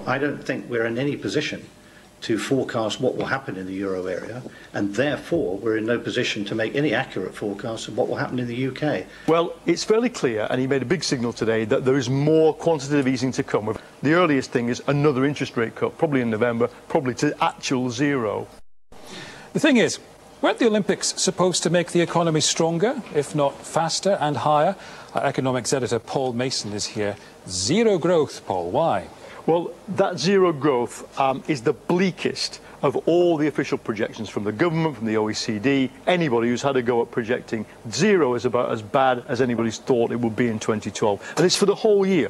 I don't think we're in any position to forecast what will happen in the euro area, and therefore we're in no position to make any accurate forecasts of what will happen in the UK. Well, it's fairly clear, and he made a big signal today, that there is more quantitative easing to come. The earliest thing is another interest rate cut, probably in November, probably to actual zero. The thing is, weren't the Olympics supposed to make the economy stronger, if not faster and higher? Our economics editor Paul Mason is here. Zero growth, Paul. Why? Well, that zero growth is the bleakest of all the official projections from the government, from the OECD, anybody who's had a go at projecting. Zero is about as bad as anybody's thought it would be in 2012. And it's for the whole year.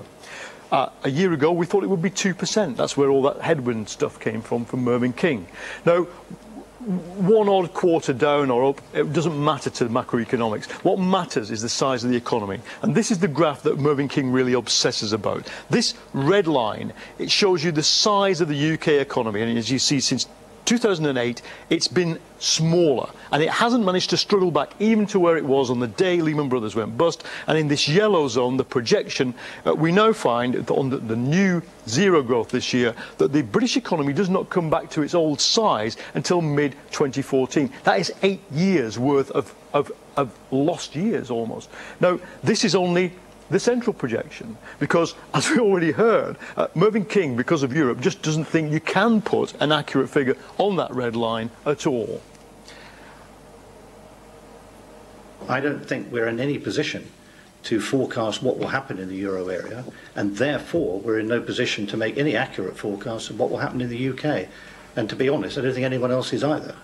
A year ago, we thought it would be 2%. That's where all that headwind stuff came from Mervyn King. Now, one odd quarter down or up, it doesn't matter to macroeconomics. What matters is the size of the economy. And this is the graph that Mervyn King really obsesses about. This red line, it shows you the size of the UK economy. And as you see, since 2008, it's been smaller, and it hasn't managed to struggle back even to where it was on the day Lehman Brothers went bust. And in this yellow zone, the projection, we now find that on the new zero growth this year, that the British economy does not come back to its old size until mid-2014. That is 8 years worth of lost years almost. Now, this is only the central projection, because, as we already heard, Mervyn King, because of Europe, just doesn't think you can put an accurate figure on that red line at all. I don't think we're in any position to forecast what will happen in the euro area, and therefore we're in no position to make any accurate forecasts of what will happen in the UK. And to be honest, I don't think anyone else is either.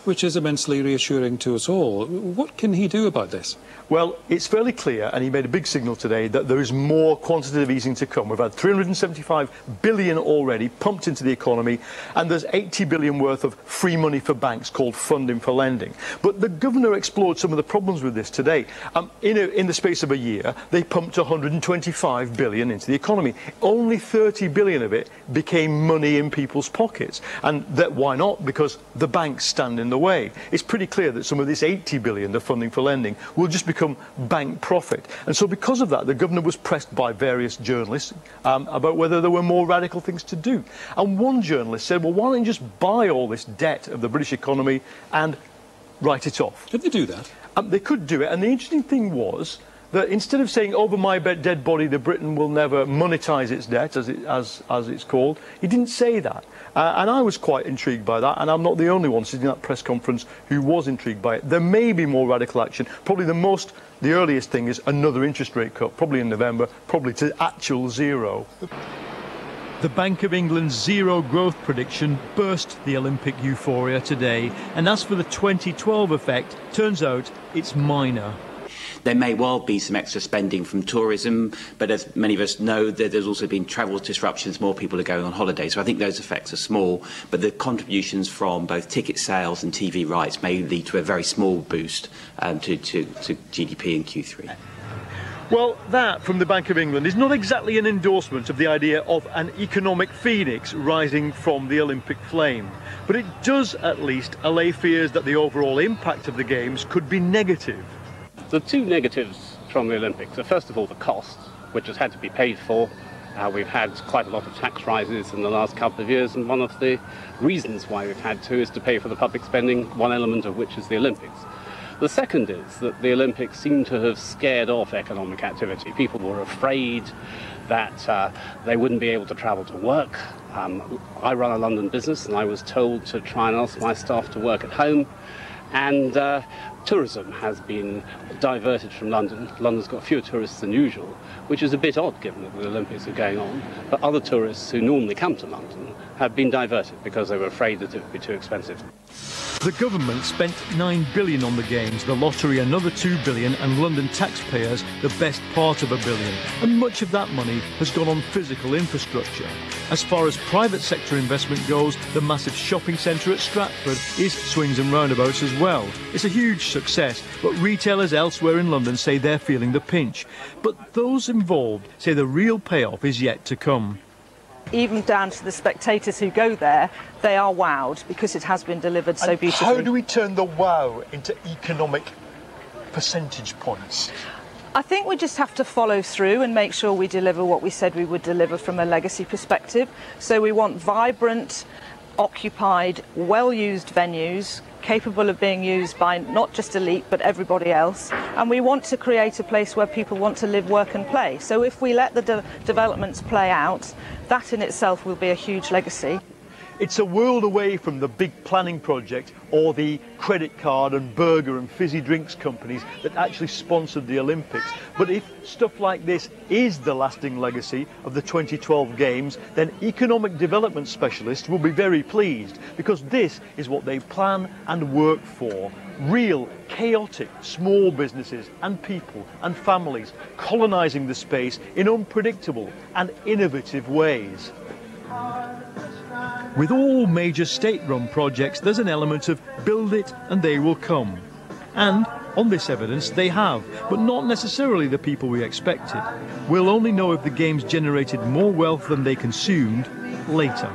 Which is immensely reassuring to us all. What can he do about this? Well, it's fairly clear, and he made a big signal today, that there is more quantitative easing to come. We've had 375 billion already pumped into the economy, and there's 80 billion worth of free money for banks called funding for lending. But the governor explored some of the problems with this today. In the space of a year, they pumped 125 billion into the economy. Only 30 billion of it became money in people's pockets. And why not? Because the banks stand in the way. It's pretty clear that some of this 80 billion, the funding for lending, will just become bank profit. And so because of that, the governor was pressed by various journalists about whether there were more radical things to do. And one journalist said, well, why don't you just buy all this debt of the British economy and write it off? Could they do that? They could do it. And the interesting thing was that instead of saying, over my dead body, the Britain will never monetize its debt, as it's called, he didn't say that. And I was quite intrigued by that, and I'm not the only one sitting in that press conference who was intrigued by it. There may be more radical action. Probably the earliest thing is another interest rate cut, probably in November, probably to actual zero. The Bank of England's zero growth prediction burst the Olympic euphoria today, and as for the 2012 effect, turns out it's minor. There may well be some extra spending from tourism, but as many of us know, there's also been travel disruptions. More people are going on holiday, so I think those effects are small. But the contributions from both ticket sales and TV rights may lead to a very small boost to GDP in Q3. Well, that from the Bank of England is not exactly an endorsement of the idea of an economic phoenix rising from the Olympic flame. But it does at least allay fears that the overall impact of the Games could be negative. The two negatives from the Olympics are, first of all, the cost, which has had to be paid for. We've had quite a lot of tax rises in the last couple of years, and one of the reasons why we've had to is to pay for the public spending, one element of which is the Olympics. The second is that the Olympics seem to have scared off economic activity. People were afraid that they wouldn't be able to travel to work. I run a London business, and I was told to try and ask my staff to work at home. And tourism has been diverted from London. London's got fewer tourists than usual, which is a bit odd given that the Olympics are going on. But other tourists who normally come to London have been diverted because they were afraid that it would be too expensive. The government spent £9 billion on the Games, the lottery another £2 billion, and London taxpayers the best part of £1 billion. And much of that money has gone on physical infrastructure. As far as private sector investment goes, the massive shopping centre at Stratford is swings and roundabouts as well. It's a huge success, but retailers elsewhere in London say they're feeling the pinch. But those involved say the real payoff is yet to come. Even down to the spectators who go there, they are wowed because it has been delivered so beautifully. How do we turn the wow into economic percentage points? I think we just have to follow through and make sure we deliver what we said we would deliver from a legacy perspective. So we want vibrant, occupied, well-used venues, capable of being used by not just elite but everybody else, and we want to create a place where people want to live, work and play. So if we let the developments play out, that in itself will be a huge legacy. It's a world away from the big planning project or the credit card and burger and fizzy drinks companies that actually sponsored the Olympics. But if stuff like this is the lasting legacy of the 2012 Games, then economic development specialists will be very pleased, because this is what they plan and work for. Real, chaotic, small businesses and people and families colonising the space in unpredictable and innovative ways. With all major state-run projects, there's an element of build it and they will come. And on this evidence, they have, but not necessarily the people we expected. We'll only know if the Games generated more wealth than they consumed later.